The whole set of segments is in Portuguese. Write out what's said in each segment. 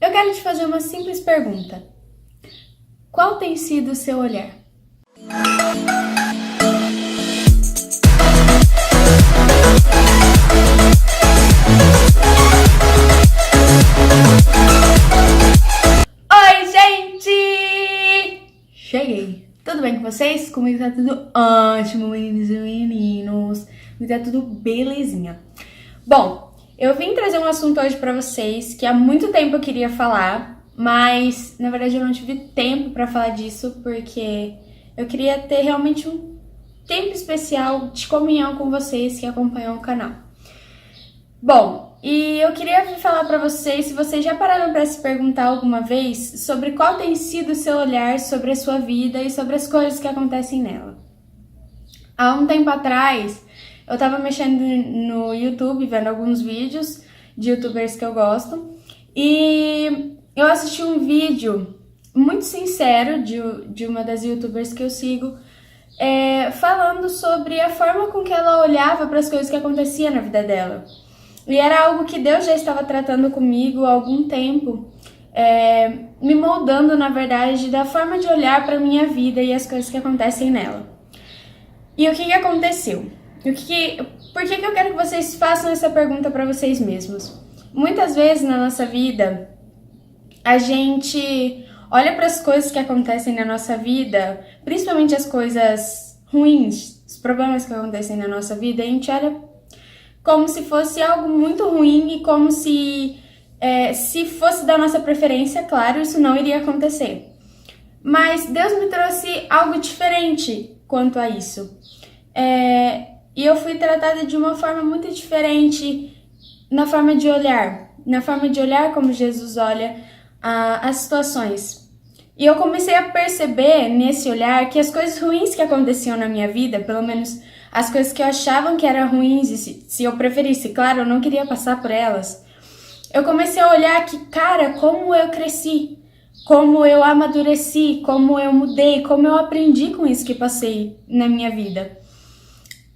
Eu quero te fazer uma simples pergunta. Qual tem sido o seu olhar? Oi, gente! Cheguei. Tudo bem com vocês? Comigo tá tudo ótimo, meninos e meninos. Comigo tá tudo belezinha. Bom, eu vim trazer um assunto hoje pra vocês que há muito tempo eu queria falar, mas na verdade eu não tive tempo pra falar disso porque eu queria ter realmente um tempo especial de comunhão com vocês que acompanham o canal. Bom, e eu queria vir falar pra vocês, se vocês já pararam pra se perguntar alguma vez sobre qual tem sido o seu olhar sobre a sua vida e sobre as coisas que acontecem nela. Há um tempo atrás, eu tava mexendo no YouTube, vendo alguns vídeos de youtubers que eu gosto, e eu assisti um vídeo muito sincero de uma das youtubers que eu sigo, falando sobre a forma com que ela olhava para as coisas que aconteciam na vida dela. E era algo que Deus já estava tratando comigo há algum tempo, me moldando, na verdade, da forma de olhar para a minha vida e as coisas que acontecem nela. E o que aconteceu? Por que eu quero que vocês façam essa pergunta para vocês mesmos? Muitas vezes na nossa vida, a gente olha para as coisas que acontecem na nossa vida, principalmente as coisas ruins, os problemas que acontecem na nossa vida, a gente olha como se fosse algo muito ruim e como se fosse da nossa preferência, claro, isso não iria acontecer. Mas Deus me trouxe algo diferente quanto a isso. E eu fui tratada de uma forma muito diferente na forma de olhar como Jesus olha as situações. E eu comecei a perceber nesse olhar que as coisas ruins que aconteciam na minha vida, pelo menos as coisas que eu achava que eram ruins, e se eu preferisse, claro, eu não queria passar por elas, eu comecei a olhar que, cara, como eu cresci, como eu amadureci, como eu mudei, como eu aprendi com isso que passei na minha vida.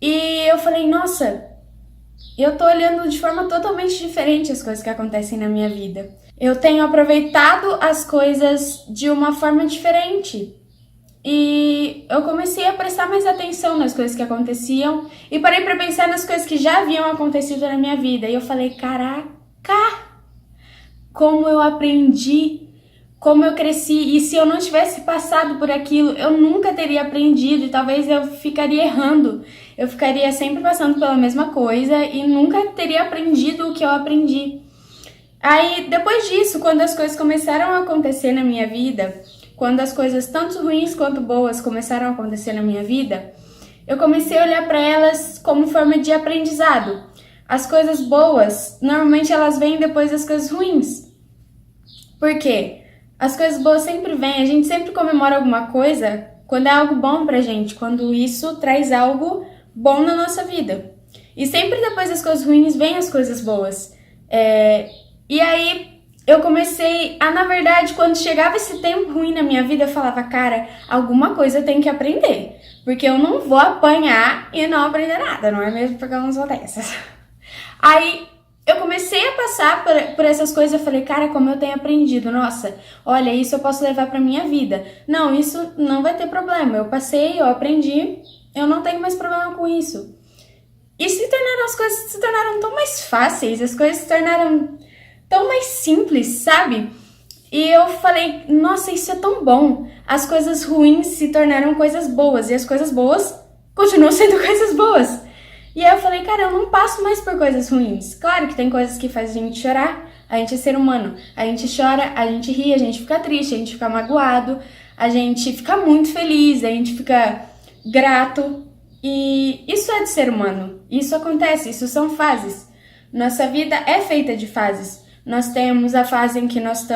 E eu falei, nossa, eu tô olhando de forma totalmente diferente as coisas que acontecem na minha vida. Eu tenho aproveitado as coisas de uma forma diferente. E eu comecei a prestar mais atenção nas coisas que aconteciam e parei pra pensar nas coisas que já haviam acontecido na minha vida. E eu falei, caraca, como eu aprendi, como eu cresci. E se eu não tivesse passado por aquilo, eu nunca teria aprendido e talvez eu ficaria errando. Eu ficaria sempre passando pela mesma coisa e nunca teria aprendido o que eu aprendi. Aí, depois disso, quando as coisas começaram a acontecer na minha vida, quando as coisas tanto ruins quanto boas começaram a acontecer na minha vida, eu comecei a olhar para elas como forma de aprendizado. As coisas boas, normalmente elas vêm depois das coisas ruins. Por quê? As coisas boas sempre vêm, a gente sempre comemora alguma coisa quando é algo bom pra gente, quando isso traz algo bom na nossa vida. E sempre depois das coisas ruins vêm as coisas boas. E aí eu comecei a, na verdade, quando chegava esse tempo ruim na minha vida, eu falava, cara, alguma coisa eu tenho que aprender. Porque eu não vou apanhar e não aprender nada, não é mesmo? Porque eu não sou dessas. Aí eu comecei a passar por essas coisas, eu falei, cara, como eu tenho aprendido, nossa, olha, isso eu posso levar pra minha vida. Não, isso não vai ter problema, eu passei, eu aprendi, eu não tenho mais problema com isso. E as coisas se tornaram tão mais fáceis, as coisas se tornaram tão mais simples, sabe? E eu falei, nossa, isso é tão bom. As coisas ruins se tornaram coisas boas e as coisas boas continuam sendo coisas boas. E aí eu falei, cara, eu não passo mais por coisas ruins. Claro que tem coisas que fazem a gente chorar, a gente é ser humano. A gente chora, a gente ri, a gente fica triste, a gente fica magoado, a gente fica muito feliz, a gente fica grato. E isso é de ser humano, isso acontece, isso são fases. Nossa vida é feita de fases. Nós temos a fase em que nós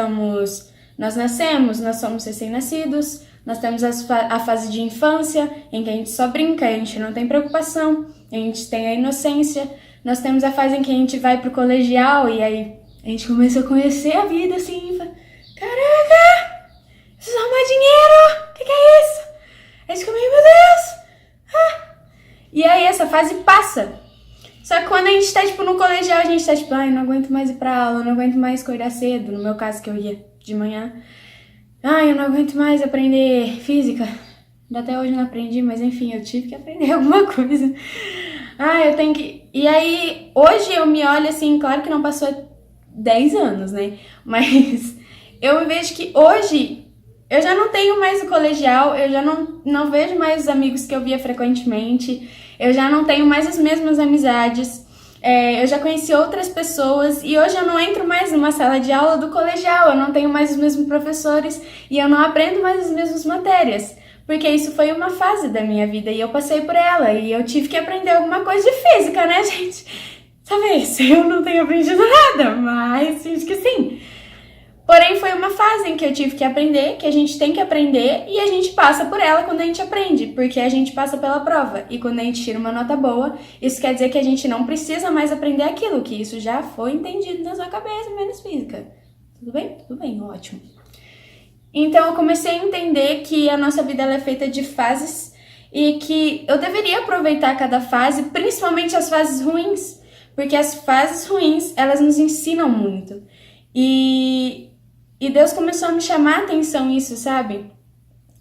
nascemos, nós somos recém-nascidos, nós temos a fase de infância, em que a gente só brinca, a gente não tem preocupação, a gente tem a inocência, nós temos a fase em que a gente vai pro colegial e aí a gente começa a conhecer a vida assim, caraca, preciso arrumar dinheiro, o que é isso? A gente fica meio, meu Deus! E aí essa fase passa. Só que quando a gente tá, tipo, no colegial, a gente tá, tipo, ai, não aguento mais ir pra aula, não aguento mais acordar cedo, no meu caso que eu ia de manhã. Ai, eu não aguento mais aprender física. Até hoje eu não aprendi, mas enfim, eu tive que aprender alguma coisa. Ai, eu tenho que... E aí, hoje eu me olho assim, claro que não passou 10 anos, né? Mas eu me vejo que hoje eu já não tenho mais o colegial, eu já não vejo mais os amigos que eu via frequentemente, eu já não tenho mais as mesmas amizades. Eu já conheci outras pessoas e hoje eu não entro mais numa sala de aula do colegial, eu não tenho mais os mesmos professores e eu não aprendo mais as mesmas matérias, porque isso foi uma fase da minha vida e eu passei por ela e eu tive que aprender alguma coisa de física, né, gente? Talvez eu não tenha aprendido nada, mas acho que sim. Porém, foi uma fase em que eu tive que aprender, que a gente tem que aprender, e a gente passa por ela quando a gente aprende, porque a gente passa pela prova. E quando a gente tira uma nota boa, isso quer dizer que a gente não precisa mais aprender aquilo, que isso já foi entendido na sua cabeça, menos física. Tudo bem? Tudo bem, ótimo. Então, eu comecei a entender que a nossa vida ela é feita de fases, e que eu deveria aproveitar cada fase, principalmente as fases ruins, porque as fases ruins, elas nos ensinam muito. E Deus começou a me chamar a atenção isso, sabe?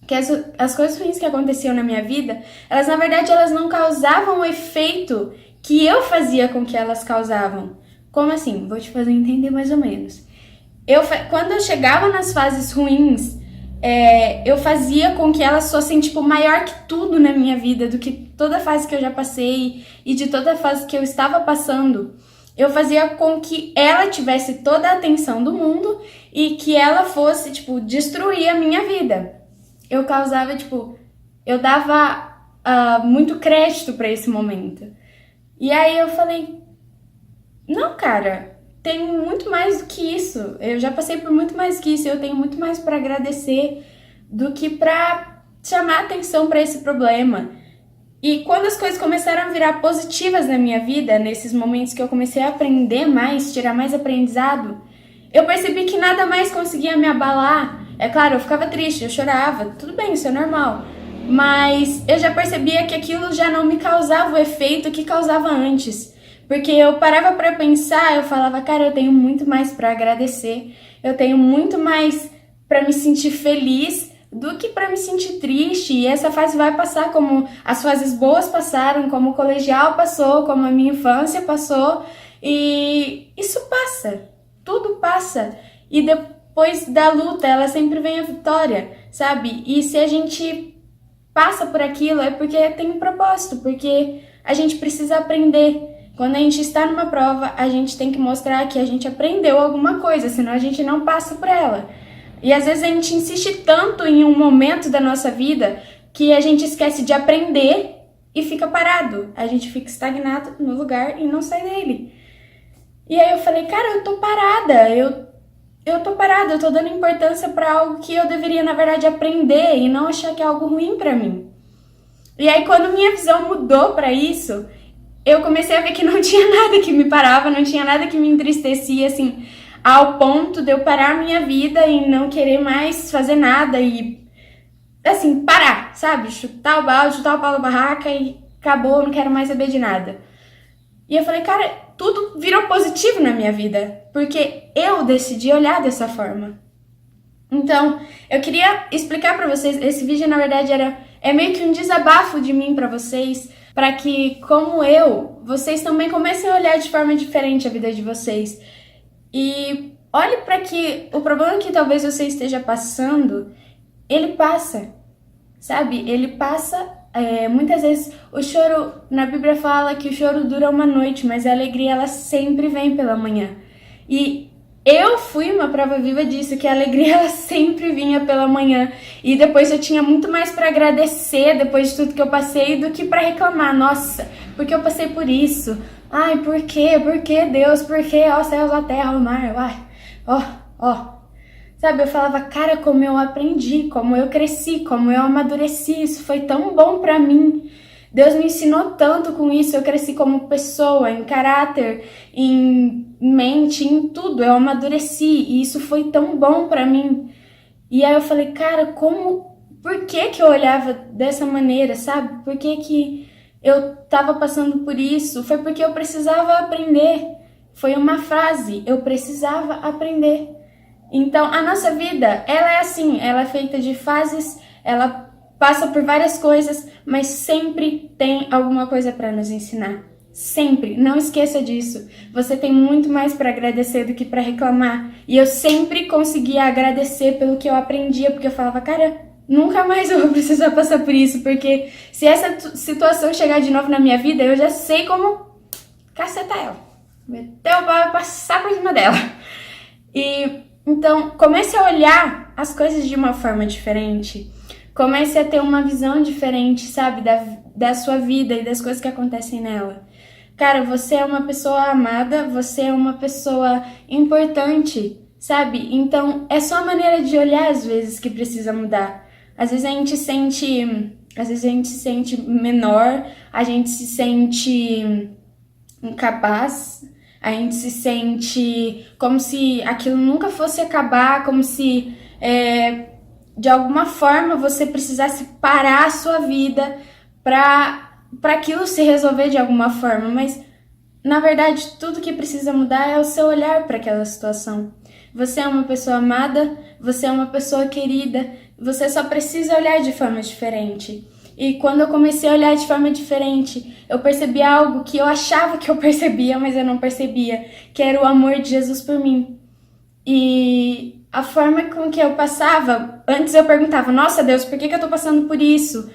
Que as coisas ruins que aconteciam na minha vida, elas na verdade elas não causavam o efeito que eu fazia com que elas causavam. Como assim? Vou te fazer entender mais ou menos. Quando eu chegava nas fases ruins, eu fazia com que elas fossem tipo maior que tudo na minha vida, do que toda fase que eu já passei e de toda fase que eu estava passando. Eu fazia com que ela tivesse toda a atenção do mundo e que ela fosse, tipo, destruir a minha vida. Eu causava, tipo, eu dava muito crédito pra esse momento. E aí eu falei, não, cara, tem muito mais do que isso. Eu já passei por muito mais do que isso. Eu tenho muito mais pra agradecer do que pra chamar atenção pra esse problema. E quando as coisas começaram a virar positivas na minha vida, nesses momentos que eu comecei a aprender mais, tirar mais aprendizado, eu percebi que nada mais conseguia me abalar. É claro, eu ficava triste, eu chorava, tudo bem, isso é normal. Mas eu já percebia que aquilo já não me causava o efeito que causava antes. Porque eu parava pra pensar, eu falava, cara, eu tenho muito mais pra agradecer, eu tenho muito mais pra me sentir feliz do que pra me sentir triste. E essa fase vai passar como as fases boas passaram, como o colegial passou, como a minha infância passou. E isso passa, tudo passa. E depois da luta, ela sempre vem a vitória, sabe? E se a gente passa por aquilo, é porque tem um propósito, porque a gente precisa aprender. Quando a gente está numa prova, a gente tem que mostrar que a gente aprendeu alguma coisa, senão a gente não passa por ela. E às vezes a gente insiste tanto em um momento da nossa vida que a gente esquece de aprender e fica parado. A gente fica estagnado no lugar e não sai dele. E aí eu falei, cara, eu tô parada, eu tô dando importância pra algo que eu deveria, na verdade, aprender e não achar que é algo ruim pra mim. E aí quando minha visão mudou pra isso, eu comecei a ver que não tinha nada que me parava, não tinha nada que me entristecia, assim, ao ponto de eu parar minha vida e não querer mais fazer nada e, assim, parar, sabe? Chutar o balde, chutar o pau da barraca e acabou, não quero mais saber de nada. E eu falei, cara, tudo virou positivo na minha vida, porque eu decidi olhar dessa forma. Então, eu queria explicar pra vocês, esse vídeo na verdade é meio que um desabafo de mim pra vocês, para que, como eu, vocês também comecem a olhar de forma diferente a vida de vocês. E olhe para que o problema que talvez você esteja passando, ele passa, sabe? Ele passa, muitas vezes o choro, na Bíblia fala que o choro dura uma noite, mas a alegria ela sempre vem pela manhã. E eu fui uma prova viva disso, que a alegria ela sempre vinha pela manhã. E depois eu tinha muito mais para agradecer depois de tudo que eu passei do que para reclamar. Nossa, porque eu passei por isso? Ai, por quê? Por que Deus? Por que? Ó céus, ó terra, ó mar, ó. Sabe, eu falava, cara, como eu aprendi, como eu cresci, como eu amadureci, isso foi tão bom pra mim. Deus me ensinou tanto com isso, eu cresci como pessoa, em caráter, em mente, em tudo, eu amadureci e isso foi tão bom pra mim. E aí eu falei, cara, por que que eu olhava dessa maneira, sabe? Por que que eu tava passando por isso, foi porque eu precisava aprender. Foi uma frase, eu precisava aprender. Então, a nossa vida, ela é assim, ela é feita de fases, ela passa por várias coisas, mas sempre tem alguma coisa para nos ensinar. Sempre, não esqueça disso. Você tem muito mais para agradecer do que para reclamar. E eu sempre conseguia agradecer pelo que eu aprendia, porque eu falava, cara, nunca mais eu vou precisar passar por isso, porque se essa situação chegar de novo na minha vida, eu já sei como cacetar ela. Meter o pau e passar por cima dela. E então, comece a olhar as coisas de uma forma diferente. Comece a ter uma visão diferente, sabe, da sua vida e das coisas que acontecem nela. Cara, você é uma pessoa amada, você é uma pessoa importante, sabe? Então, é só a maneira de olhar às vezes que precisa mudar. Às vezes a gente se sente menor, a gente se sente incapaz, a gente se sente como se aquilo nunca fosse acabar, como se de alguma forma você precisasse parar a sua vida para aquilo se resolver de alguma forma, mas na verdade tudo que precisa mudar é o seu olhar para aquela situação. Você é uma pessoa amada, você é uma pessoa querida, você só precisa olhar de forma diferente. E quando eu comecei a olhar de forma diferente, eu percebi algo que eu achava que eu percebia, mas eu não percebia, que era o amor de Jesus por mim. E a forma com que eu passava, antes eu perguntava, nossa Deus, por que eu tô passando por isso?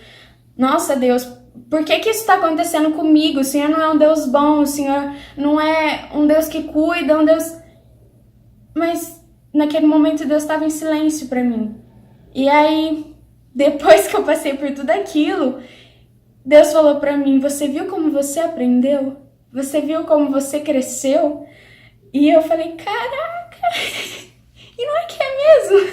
Nossa Deus, por que isso tá acontecendo comigo? O Senhor não é um Deus bom, o Senhor não é um Deus que cuida, um Deus... Mas naquele momento Deus estava em silêncio pra mim. E aí, depois que eu passei por tudo aquilo, Deus falou pra mim, você viu como você aprendeu? Você viu como você cresceu? E eu falei, caraca, e não é que é mesmo?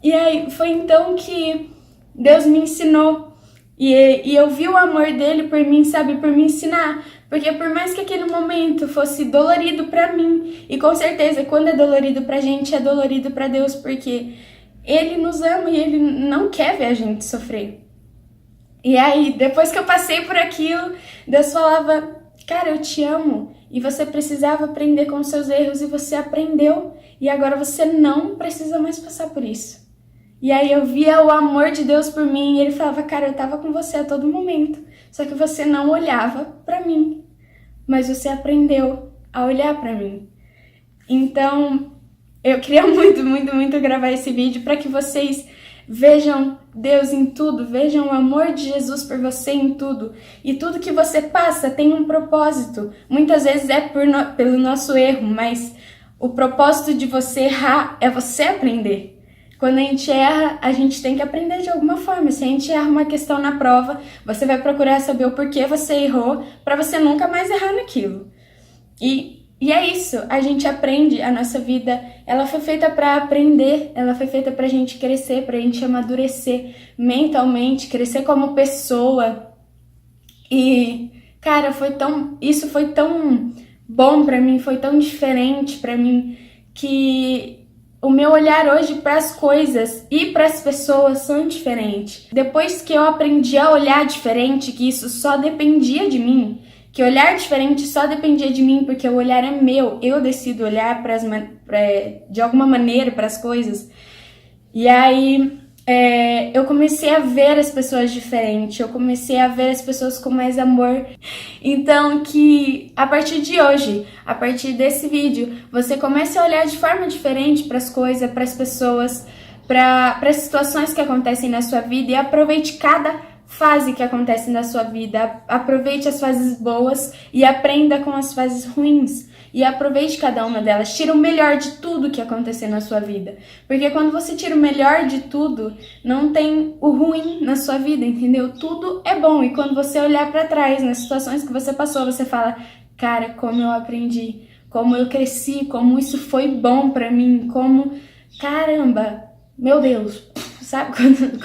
E aí, foi então que Deus me ensinou. E eu vi o amor dele por mim, sabe? Por me ensinar. Porque por mais que aquele momento fosse dolorido pra mim, e com certeza quando é dolorido pra gente, é dolorido pra Deus, porque Ele nos ama e Ele não quer ver a gente sofrer. E aí, depois que eu passei por aquilo, Deus falava, cara, eu te amo. E você precisava aprender com os seus erros e você aprendeu. E agora você não precisa mais passar por isso. E aí eu via o amor de Deus por mim e Ele falava, cara, eu tava com você a todo momento. Só que você não olhava pra mim. Mas você aprendeu a olhar pra mim. Então, eu queria muito gravar esse vídeo para que vocês vejam Deus em tudo, vejam o amor de Jesus por você em tudo. E tudo que você passa tem um propósito. Muitas vezes é pelo nosso erro, mas o propósito de você errar é você aprender. Quando a gente erra, a gente tem que aprender de alguma forma. Se a gente erra uma questão na prova, você vai procurar saber o porquê você errou para você nunca mais errar naquilo. E é isso, a gente aprende, a nossa vida, ela foi feita para aprender, ela foi feita pra gente crescer, pra gente amadurecer mentalmente, crescer como pessoa. E, cara, isso foi tão bom pra mim, foi tão diferente pra mim, que o meu olhar hoje para as coisas e para as pessoas são diferentes. Depois que eu aprendi a olhar diferente, que isso só dependia de mim, que olhar diferente só dependia de mim, porque o olhar é meu, eu decido olhar de alguma maneira para as coisas. E aí eu comecei a ver as pessoas diferentes, eu comecei a ver as pessoas com mais amor. Então que a partir de hoje, a partir desse vídeo, você comece a olhar de forma diferente para as coisas, para as pessoas, para as situações que acontecem na sua vida e aproveite cada fase que acontece na sua vida, aproveite as fases boas e aprenda com as fases ruins. E aproveite cada uma delas, tira o melhor de tudo que acontecer na sua vida. Porque quando você tira o melhor de tudo, não tem o ruim na sua vida, entendeu? Tudo é bom. E quando você olhar pra trás, nas situações que você passou, você fala, cara, como eu aprendi, como eu cresci, como isso foi bom pra mim, como, caramba, meu Deus, sabe?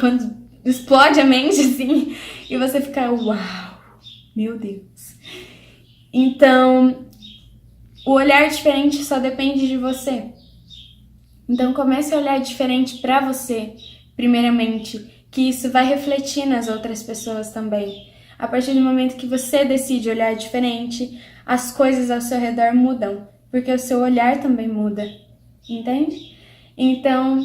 Quando explode a mente, assim, e você fica, uau, meu Deus. Então, o olhar diferente só depende de você. Então, comece a olhar diferente pra você, primeiramente, que isso vai refletir nas outras pessoas também. A partir do momento que você decide olhar diferente, as coisas ao seu redor mudam, porque o seu olhar também muda, entende? Então,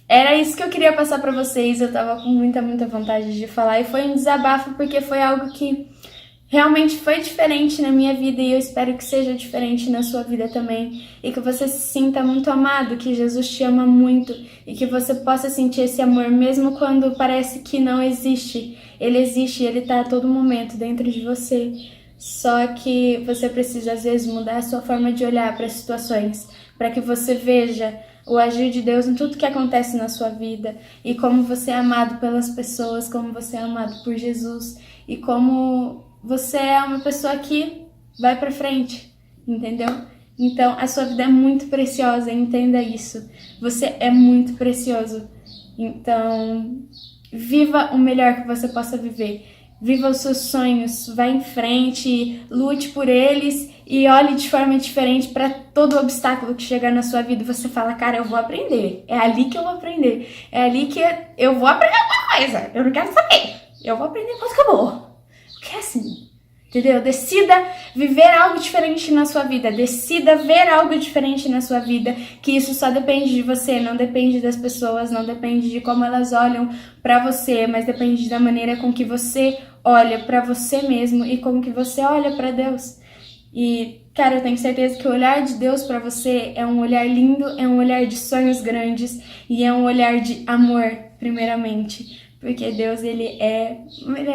era isso que eu queria passar pra vocês. Eu tava com muita vontade de falar e foi um desabafo porque foi algo que realmente foi diferente na minha vida e eu espero que seja diferente na sua vida também. E que você se sinta muito amado, que Jesus te ama muito e que você possa sentir esse amor mesmo quando parece que não existe. Ele existe e ele tá a todo momento dentro de você. Só que você precisa às vezes mudar a sua forma de olhar para as situações, para que você veja o agir de Deus em tudo que acontece na sua vida e como você é amado pelas pessoas, como você é amado por Jesus e como você é uma pessoa que vai pra frente, entendeu? Então, a sua vida é muito preciosa, entenda isso. Você é muito precioso. Então, viva o melhor que você possa viver. Viva os seus sonhos, vá em frente, lute por eles e olhe de forma diferente para todo obstáculo que chegar na sua vida. Você fala, cara, eu vou aprender. É ali que eu vou aprender. É ali que eu vou aprender alguma coisa. Eu não quero saber. Eu vou aprender quando acabou. Porque é assim, entendeu? Decida viver algo diferente na sua vida. Decida ver algo diferente na sua vida. Que isso só depende de você, não depende das pessoas, não depende de como elas olham pra você, mas depende da maneira com que você olha pra você mesmo e como que você olha pra Deus. E, cara, eu tenho certeza que o olhar de Deus pra você é um olhar lindo, é um olhar de sonhos grandes e é um olhar de amor, primeiramente. Porque Deus, ele é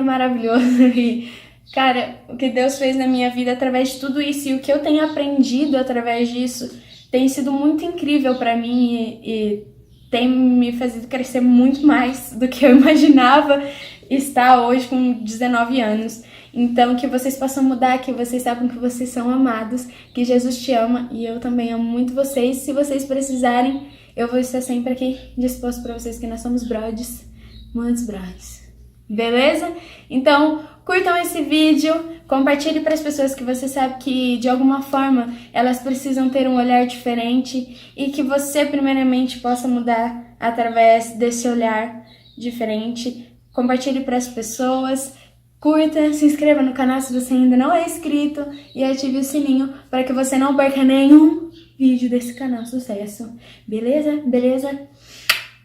maravilhoso e, cara, o que Deus fez na minha vida através de tudo isso e o que eu tenho aprendido através disso tem sido muito incrível pra mim e tem me feito crescer muito mais do que eu imaginava estar hoje com 19 anos. Então, que vocês possam mudar, que vocês saibam que vocês são amados, que Jesus te ama e eu também amo muito vocês. Se vocês precisarem, eu vou estar sempre aqui disposto pra vocês, que nós somos brothers, muitos brothers. Beleza? Então, curtam esse vídeo, compartilhe para as pessoas que você sabe que, de alguma forma, elas precisam ter um olhar diferente e que você, primeiramente, possa mudar através desse olhar diferente. Compartilhe para as pessoas, curta, se inscreva no canal se você ainda não é inscrito e ative o sininho para que você não perca nenhum vídeo desse canal. Sucesso! Beleza? Beleza?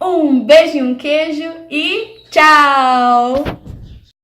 Um beijo e um queijo e tchau!